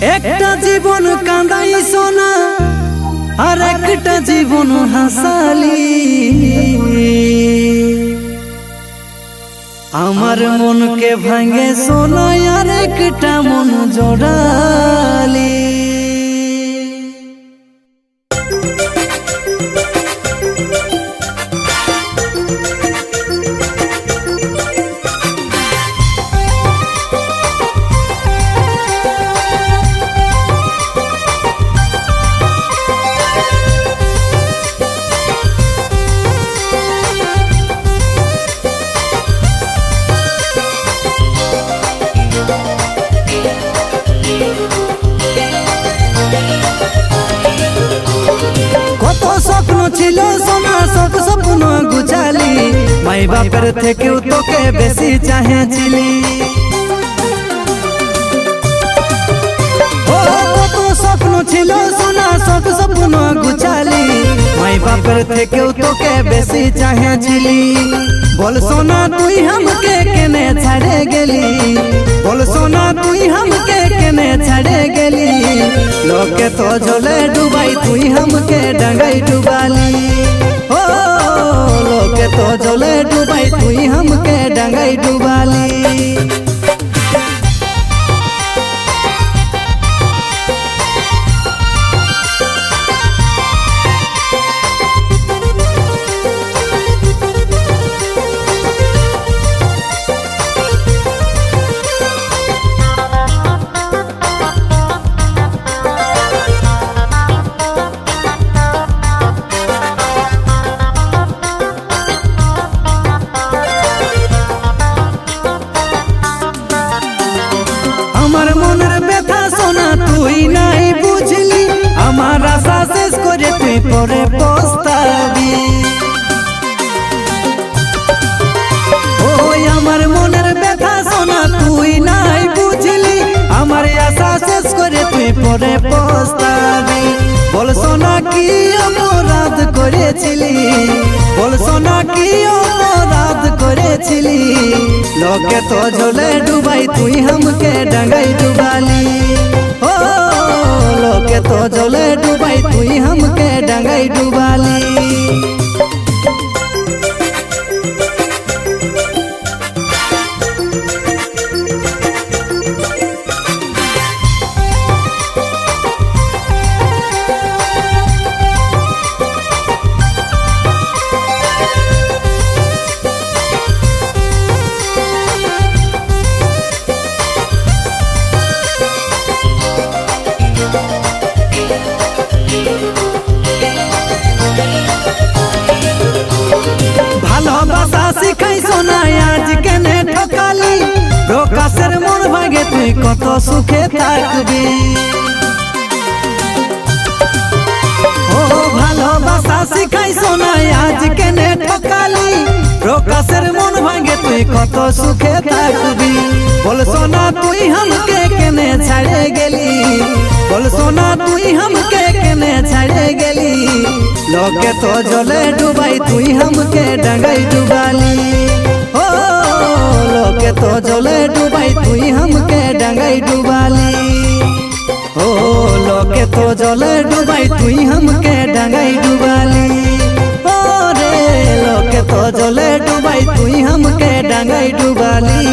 একটা জীবন কাঁদাই সোনা আর একটা জীবন হাসালি। আমার মনকে ভাঙে সোনা আর একটা মন জোড়ালি। কত স্বপ্ন ছিল সোনা, সব স্বপ্ন গুছালি। মাই বাপের থেকেও তোকে বেশি চাহেছিলি। ও কত স্বপ্ন ছিল সোনা, সব স্বপ্ন গুছালি। মাই বাপের থেকেও তোকে বেশি চাহেছিলি। বল সোনা তুই हमके কেনে ছাড়ে গেলি। বল সোনা তুই हमके কেনে ছাড়ে গেলি। लोके तो जले डुबाई तुई हमके डंगाई डुबाली। ओ लोके तो जले डुबाई तुई हमके डंगाई डुबाली। আমার মনের ব্যথা সোনা তুই নাই বুঝলি। আমার আশা শেষ করে তুই পরে পস্তাবি। ওই আমার মনের ব্যথা সোনা তুই নাই বুঝলি। আমার আশা শেষ করে তুই পরে পস্তাবি। বল সোনা কি অপরাধ করেছিলি। বল সোনা কি অপরাধ করেছিলি। लोके तो जले डुबाई तुई हमके डंगाई डुबाली। ओ लोके तो जले डुबाई तुई हमके डंगाई डुबाली। ভালোবাসা শিখাই সোনা আজ কেনে ঠকালি। প্রকাশের মন ভাগে তুই কত সুখে থাকবি। ও ভালোবাসা শিখাই সোনা আজ কেনে ঠকালি। প্রকাশের মন ভাগে তুই কত সুখে থাকবি। বল সোনা তুই हमके কেনে ছাড়ে গেলি। বল সোনা তুই हमके কেনে ছাড়ে গেলি। लोके तो जले डुबाई तुई हमके डंगाई डुबाली। ओ लोके तो जले डुबाई तुई हमके डंगाई डुबाली। ओ लोके तो जले डुबाई तुई हमके डंगाई डुबाली। ओ रे लोके तो जले डुबाई तुई हमके डंगाई डुबाली।